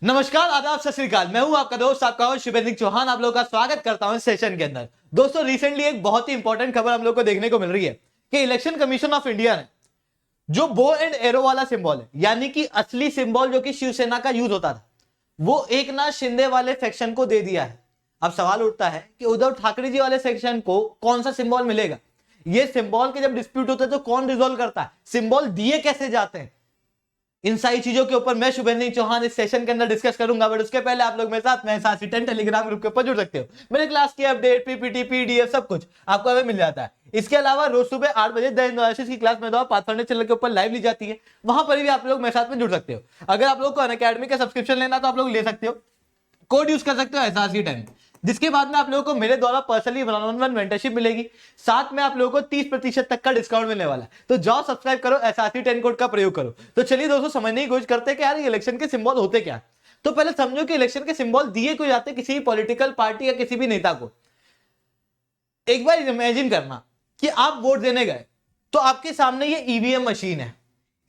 नमस्कार, आदाब, सत श्री अकाल। मैं हूं आपका दोस्त, आपका होस्ट शुभेंद्र सिंह चौहान। आप लोगों का स्वागत करता हूं इस सेशन के अंदर। दोस्तों, रिसेंटली एक बहुत ही इंपॉर्टेंट खबर हम लोग को देखने को मिल रही है कि इलेक्शन कमीशन ऑफ इंडिया ने जो बो एंड एरो वाला सिंबल है, यानी कि असली सिंबल जो कि शिवसेना का यूज होता था, वो एकनाथ शिंदे वाले सेक्शन को दे दिया है। अब सवाल उठता है कि उद्धव ठाकरे जी वाले सेक्शन को कौन सा सिंबल मिलेगा। ये सिंबल के जब डिस्प्यूट होते हैं तो कौन रिजोल्व करता है, सिंबल दिए कैसे जाते हैं, इन सारी चीजों के ऊपर मैं शुभेंद्र सिंह चौहान इस सेशन के अंदर डिस्कस करूंगा। बट उसके पहले आप लोग मेरे साथ मैं साथ 10 टेलीग्राम ग्रुप के ऊपर जुड़ सकते हो। मेरे क्लास की अपडेट, पीपीटी, पीडीएफ सब कुछ आपको हमें मिल जाता है। इसके अलावा रोज सुबह 8 बजे द एनालिसिस की क्लास में पाथफाइंडर चैनल के ऊपर लाइव ली जाती है, वहां पर भी आप लोग मेरे साथ में जुड़ सकते हो। अगर आप लोग को अनअकैडमी का सब्सक्रिप्शन लेना तो आप लोग ले सकते हो, कोड यूज कर सकते हो एसआरसी 10, जिसके बाद में आप लोगों को मेरे द्वारा पर्सनली 1-on-1 मेंटरशिप मिलेगी। साथ में आप लोगों को 30% तक का डिस्काउंट मिलने वाला है। तो जाओ सब्सक्राइब करो, एसआरसी 10 कोड का प्रयोग करो। तो चलिए दोस्तों, समझने की कोशिश करते हैं कि यार ये इलेक्शन के सिंबल होते क्या। तो पहले समझो कि इलेक्शन के सिंबल दिए क्यों जाते किसी पॉलिटिकल पार्टी या किसी भी नेता को। एक बार इमेजिन करना कि आप वोट देने गए, तो आपके सामने ये ईवीएम मशीन है।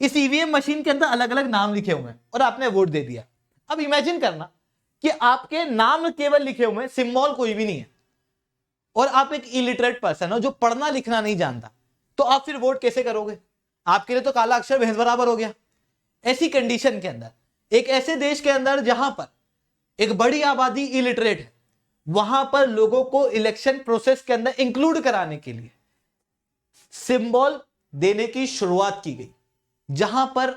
इस ईवीएम मशीन के अंदर अलग अलग नाम लिखे हुए हैं और आपने वोट दे दिया। अब इमेजिन करना कि आपके नाम केवल लिखे हुए हैं, सिंबल कोई भी नहीं है, और आप एक इलिटरेट पर्सन हो जो पढ़ना लिखना नहीं जानता, तो आप फिर वोट कैसे करोगे? आपके लिए तो काला अक्षर भैंस बराबर हो गया। ऐसी कंडीशन के अंदर, एक ऐसे देश के अंदर जहां पर एक बड़ी आबादी इलिटरेट है, वहां पर लोगों को इलेक्शन प्रोसेस के अंदर इंक्लूड कराने के लिए सिंबल देने की शुरुआत की गई, जहां पर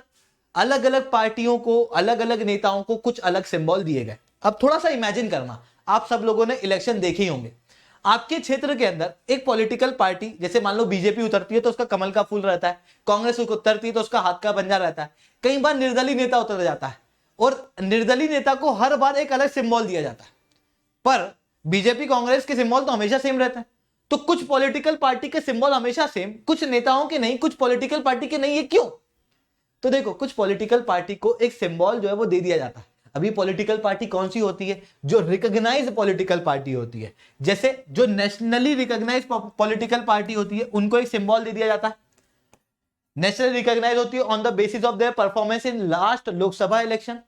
अलग अलग पार्टियों को, अलग अलग नेताओं को कुछ अलग सिंबल दिए गए। अब थोड़ा सा इमेजिन करना, आप सब लोगों ने इलेक्शन देखे ही होंगे। आपके क्षेत्र के अंदर एक पॉलिटिकल पार्टी, जैसे मान लो बीजेपी उतरती है तो उसका कमल का फूल रहता है, कांग्रेस उतरती है तो उसका हाथ का पंजा रहता है, कई बार निर्दलीय नेता उतर जाता है और निर्दलीय नेता को हर बार एक अलग सिंबल दिया जाता है। पर बीजेपी कांग्रेस के सिंबल तो हमेशा सेम रहते हैं। तो कुछ पॉलिटिकल पार्टी के सिंबल हमेशा सेम, कुछ नेताओं के नहीं, कुछ पॉलिटिकल पार्टी के नहीं। ये क्यों? तो देखो, कुछ पॉलिटिकल पार्टी को एक सिंबल जो है वो दे दिया जाता है। अभी पॉलिटिकल पार्टी कौन सी होती है? जो रिकॉग्नाइज पॉलिटिकल पार्टी होती है। जैसे जो नेशनली रिकॉग्नाइज पॉलिटिकल पार्टी होती है, उनको एक सिंबल दे दिया जाता है। नेशनली रिकॉग्नाइज होती है on the basis of their performance in last Lok Sabha election.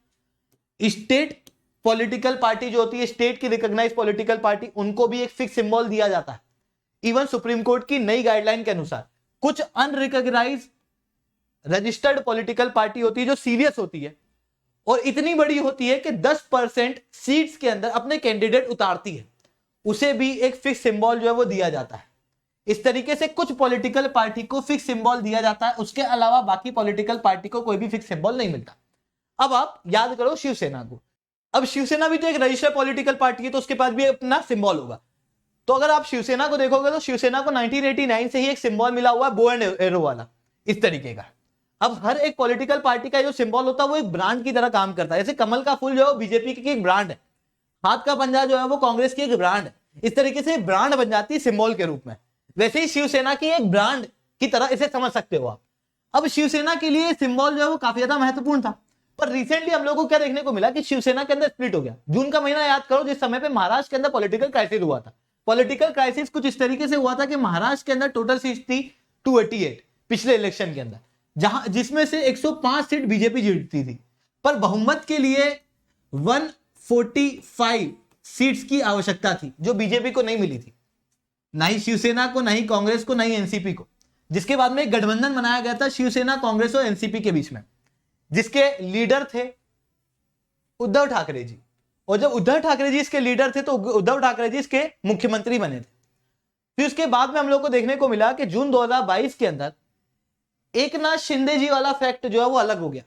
State political party जो होती है, स्टेट की रिकॉग्नाइज पॉलिटिकल पार्टी, उनको भी एक फिक्स सिंबल दिया जाता है। इवन सुप्रीम कोर्ट की नई गाइडलाइन के अनुसार कुछ अनरिकॉग्नाइज रजिस्टर्ड पॉलिटिकल पार्टी होती है जो सीरियस होती है और इतनी बड़ी होती है कि 10% सीट्स के अंदर अपने कैंडिडेट उतारती है, उसे भी एक फिक्स सिंबल जो है वो दिया जाता है। इस तरीके से कुछ पॉलिटिकल पार्टी को फिक्स सिंबल दिया जाता है, उसके अलावा बाकी पॉलिटिकल पार्टी को कोई भी फिक्स सिंबल नहीं मिलता। अब आप याद करो शिवसेना को। अब शिवसेना भी तो एक रजिस्टर्ड पॉलिटिकल पार्टी है, तो उसके पास भी अपना सिंबल होगा। तो अगर आप शिवसेना को देखोगे तो शिवसेना को 1989 से ही एक सिंबल मिला हुआ है, बो एंड एरो वाला, इस तरीके का। अब हर एक पॉलिटिकल पार्टी का जो सिंबल होता है वो एक ब्रांड की तरह काम करता है। जैसे कमल का फूल जो है बीजेपी की एक ब्रांड है, हाथ का पंजा जो है वो कांग्रेस की एक ब्रांड है। इस तरीके से ब्रांड बन जाती है सिंबल के रूप में। वैसे ही शिवसेना की एक ब्रांड की तरह इसे समझ सकते हो आप। अब शिवसेना के लिए सिंबल जो है वो काफी ज्यादा महत्वपूर्ण था, पर रिसेंटली हम लोगों को क्या देखने को मिला कि शिवसेना के अंदर स्प्लिट हो गया। जून का महीना याद करो, जिस समय पे महाराष्ट्र के अंदर पॉलिटिकल क्राइसिस हुआ था। पॉलिटिकल क्राइसिस कुछ इस तरीके से हुआ था कि महाराष्ट्र के अंदर टोटल सीट थी 288 पिछले इलेक्शन के अंदर, जहां जिसमें से 105 सीट बीजेपी जीतती थी, पर बहुमत के लिए 145 सीट्स की आवश्यकता थी, जो बीजेपी को नहीं मिली थी, ना ही शिवसेना को, ना ही कांग्रेस को, ना ही एनसीपी को। जिसके बाद में एक गठबंधन बनाया गया था शिवसेना, कांग्रेस और एनसीपी के बीच में, जिसके लीडर थे उद्धव ठाकरे जी। और जब उद्धव ठाकरे जी इसके लीडर थे तो उद्धव ठाकरे जी इसके मुख्यमंत्री बने थे। फिर उसके बाद में हम लोग को देखने को मिला कि जून 2022 के अंदर एकनाथ शिंदे जी वाला फैक्ट जो है वो अलग हो गया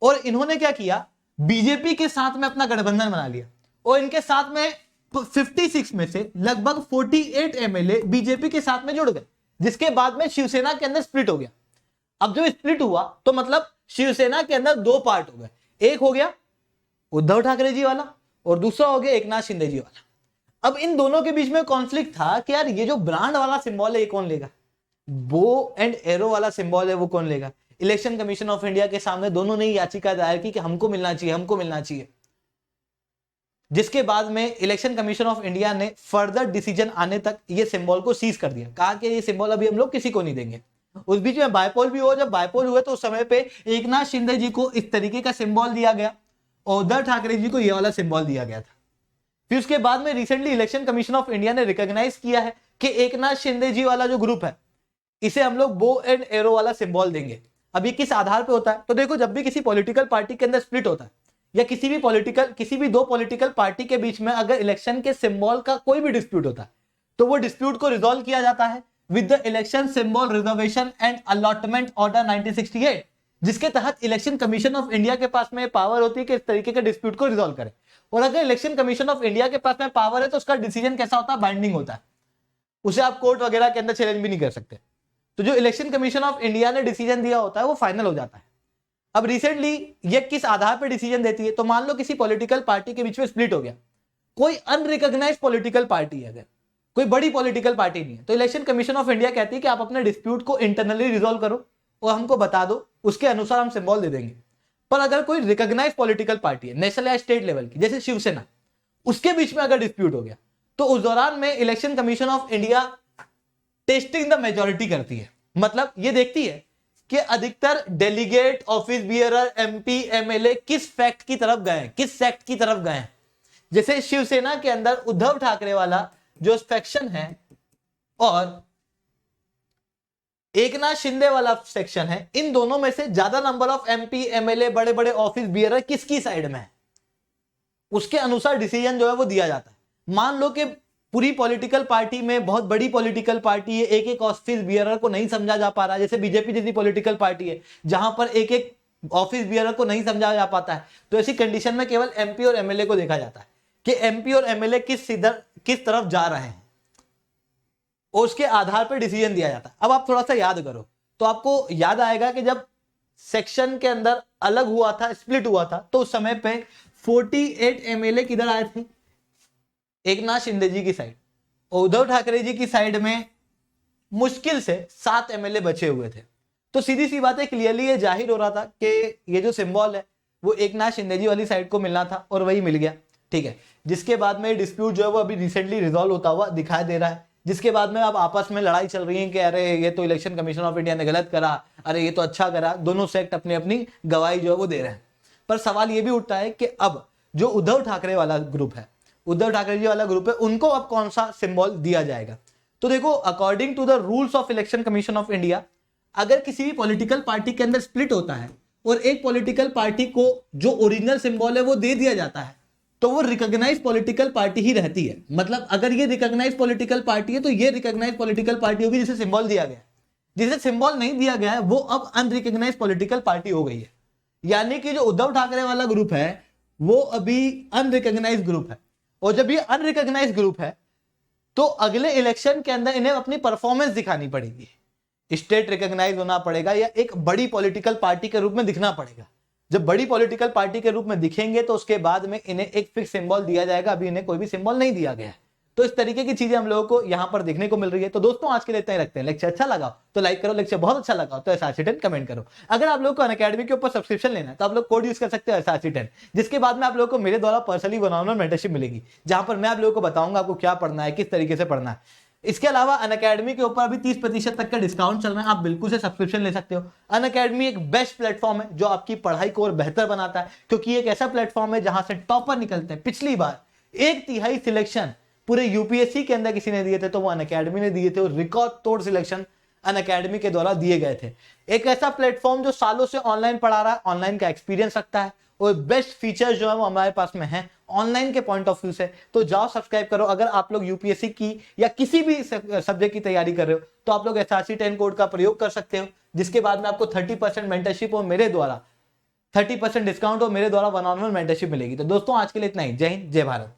और इन्होंने क्या किया, बीजेपी के साथ में अपना गठबंधन बना लिया और इनके साथ में 56 में से लगभग 48 एमएलए बीजेपी के साथ में जुड़ गए, जिसके बाद में शिवसेना के अंदर स्प्लिट हो गया। अब जब स्प्लिट हुआ तो मतलब शिवसेना के अंदर दो पार्ट हो गए, एक हो गया उद्धव ठाकरे जी वाला और दूसरा हो गया एकनाथ शिंदे जी वाला। अब इन दोनों के बीच में कॉन्फ्लिक्ट था कि यार ये जो ब्रांड वाला सिंबल है ये कौन लेगा, बो एंड एरो वाला सिंबल है वो कौन लेगा। इलेक्शन कमीशन ऑफ इंडिया के सामने दोनों ने याचिका दायर की कि हमको मिलना चाहिए, हमको मिलना चाहिए। जिसके बाद में इलेक्शन कमीशन ऑफ इंडिया ने फर्दर डिसीजन आने तक ये सिंबल को सीज कर दिया, कहा कि ये सिंबल अभी हम लोग किसी को नहीं देंगे। उस बीच में बायपोल भी हुआ, जब बायपोल हुए तो उस समय पे एकनाथ शिंदे जी को इस तरीके का सिंबल दिया गया और उद्धव ठाकरे जी को ये वाला सिंबल दिया गया था। फिर उसके बाद में recently election Commission of India ने रिकॉग्नाइज किया है कि एकनाथ शिंदे जी वाला जो ग्रुप है इसे हम लोग बो एंड एरो वाला सिंबल देंगे। अब ये किस आधार पे होता है? तो देखो, जब भी किसी पॉलिटिकल पार्टी के अंदर स्प्लिट होता है या किसी भी दो पॉलिटिकल पार्टी के बीच में अगर इलेक्शन के सिंबल का कोई भी डिस्प्यूट होता है तो वो डिस्प्यूट को रिजॉल्व किया जाता है with the election symbol reservation and allotment order 1968, जिसके तहत इलेक्शन कमीशन ऑफ इंडिया के पास में पावर होती है कि इस तरीके के डिस्प्यूट को रिजॉल्व करे। और अगर इलेक्शन कमीशन ऑफ इंडिया के पास में पावर है तो उसका डिसीजन कैसा होता है? बाइंडिंग होता है, उसे आप कोर्ट वगैरह के अंदर चैलेंज भी नहीं कर सकते। तो जो इलेक्शन कमीशन ऑफ इंडिया ने डिसीजन दिया होता है वो फाइनल हो जाता है। अब रिसेंटली ये किस आधार पर डिसीजन देती है? तो मान लो किसी पॉलिटिकल पार्टी के बीच में स्प्लिट हो गया, कोई अनरिकॉग्नाइज्ड पॉलिटिकल पार्टी है, अगर कोई बड़ी पॉलिटिकल पार्टी नहीं है, तो इलेक्शन कमीशन ऑफ इंडिया कहती है कि आप अपने डिस्प्यूट को इंटरनली रिजॉल्व करो और हमको बता दो, उसके अनुसार हम सिंबल दे देंगे। पर अगर कोई रिकॉग्नाइज्ड पॉलिटिकल पार्टी है नेशनल या स्टेट लेवल की, जैसे शिवसेना, उसके बीच में अगर डिस्प्यूट हो गया तो उस दौरान में election Commission of India testing the majority करती है। मतलब ये देखती है कि अधिकतर delegate, office bearer, MP, MLA किस फैक्ट की तरफ गए हैं, किस सेक्ट की तरफ गए हैं। जैसे शिवसेना के अंदर उद्धव ठाकरे वाला जो सेक्शन है और एकनाथ शिंदे वाला सेक्शन है, इन दोनों में से ज्यादा नंबर ऑफ एमपी, एमएलए, बड़े बड़े ऑफिस बियरर किसकी साइड में है, उसके अनुसार डिसीजन जो है वो दिया जाता है। मान लो कि पूरी पॉलिटिकल पार्टी में बहुत बड़ी पॉलिटिकल पार्टी है, एक एक ऑफिस बियरर को नहीं समझा जा पा रहा है, जैसे बीजेपी जैसी पॉलिटिकल पार्टी है जहां पर एक एक ऑफिस बियरर को नहीं समझा जा पाता है, तो ऐसी कंडीशन में केवल एमपी और एमएलए को देखा जाता है कि एमपी और एमएलए किस तरफ जा रहे हैं और उसके आधार पर डिसीजन दिया जाता है। अब आप थोड़ा सा याद करो तो आपको याद आएगा कि जब सेक्शन के अंदर अलग हुआ था, स्प्लिट हुआ था, तो उस समय पे 48 एमएलए किधर आए थे? एकनाथ शिंदे जी की साइड, और उद्धव ठाकरे जी की साइड में मुश्किल से 7 एमएलए बचे हुए थे। तो सीधी सी बात है, क्लियरली ये जाहिर हो रहा था कि ये जो सिंबल है वो एकनाथ शिंदे जी वाली साइड को मिलना था और वही मिल गया। ठीक है, जिसके बाद में डिस्प्यूट जो है वो अभी रिसेंटली रिजॉल्व होता हुआ दिखाई दे रहा है, जिसके बाद में अब आपस में लड़ाई चल रही है कि अरे ये तो इलेक्शन कमीशन ऑफ इंडिया ने गलत करा, अरे ये तो अच्छा करा। दोनों सेक्ट अपनी अपनी गवाही जो है वो दे रहे हैं। पर सवाल ये भी उठता है कि अब जो उद्धव ठाकरे वाला ग्रुप है, उद्धव ठाकरे जी वाला ग्रुप है, उनको अब कौन सा सिंबल दिया जाएगा? तो देखो, according to the rules of Election Commission of India, अगर किसी भी पॉलिटिकल पार्टी के अंदर स्प्लिट होता है और एक पॉलिटिकल पार्टी को जो ओरिजिनल सिंबल है वो दे दिया जाता है, तो वो रिकॉग्नाइज पॉलिटिकल पार्टी ही रहती है। मतलब अगर ये रिकॉग्नाइज पॉलिटिकल पार्टी है तो ये रिकॉग्नाइज पॉलिटिकल पार्टी होगी जिसे सिंबल दिया गया है। जिसे सिंबल नहीं दिया गया है वो अब अनरिकॉग्नाइज पॉलिटिकल पार्टी हो गई है। यानी कि जो उद्धव ठाकरे वाला ग्रुप है वो अभी अनरिकॉग्नाइज ग्रुप है, और जब ये अनरिकॉग्नाइज ग्रुप है तो अगले इलेक्शन के अंदर इन्हें अपनी परफॉर्मेंस दिखानी पड़ेगी, स्टेट रिकॉग्नाइज होना पड़ेगा या एक बड़ी पॉलिटिकल पार्टी के रूप में दिखना पड़ेगा। जब बड़ी पॉलिटिकल पार्टी के रूप में दिखेंगे तो उसके बाद में इन्हें एक फिक्स सिंबल दिया जाएगा। अभी इन्हें कोई भी सिंबल नहीं दिया गया है। तो इस तरीके की चीजें हम लोगों को यहाँ पर देखने को मिल रही है। तो दोस्तों, आज के लिए इतना ही रखते हैं। लेक्चर अच्छा लगा तो लाइक करो, लेक्चर बहुत अच्छा लगा तो SRC10 कमेंट करो। अगर आप लोग को अनअकैडमी के ऊपर सब्सक्रिप्शन लेना है तो आप लोग कोड यूज कर सकते हो SRC10, जिसके बाद में आप लोगों को मेरे द्वारा पर्सनली वन-ऑन-वन मेंटरशिप मिलेगी, जहां पर मैं आप लोगों को बताऊंगा आपको क्या पढ़ना है, किस तरीके से पढ़ना है। इसके अलावा अनअकैडमी के ऊपर अभी 30% तक का डिस्काउंट चल रहा है, आप बिल्कुल से सब्सक्रिप्शन ले सकते हो। अनअकैडमी एक बेस्ट प्लेटफॉर्म है जो आपकी पढ़ाई को और बेहतर बनाता है, क्योंकि एक ऐसा प्लेटफॉर्म है जहां से टॉपर निकलते हैं। पिछली बार 1/3 सिलेक्शन पूरे यूपीएससी के अंदर किसी ने दिए थे तो वो अनअकैडमी ने दिए थे, और रिकॉर्ड तोड़ सिलेक्शन अनअकैडमी के द्वारा दिए गए थे। एक ऐसा प्लेटफॉर्म जो सालों से ऑनलाइन पढ़ा रहा है, ऑनलाइन का एक्सपीरियंस रखता है, और बेस्ट फीचर जो है वो हमारे पास में है ऑनलाइन के पॉइंट ऑफ व्यू से। तो जाओ सब्सक्राइब करो। अगर आप लोग यूपीएससी की या किसी भी सब्जेक्ट की तैयारी कर रहे हो तो आप लोग SRC10 कोड का प्रयोग कर सकते हो, जिसके बाद में आपको 30% मेंटरशिप और मेरे द्वारा 30% डिस्काउंट और मेरे द्वारा वन-ऑन-वन मेंटरशिप मिलेगी। तो दोस्तों, आज के लिए इतना ही। जय हिंद, जय भारत।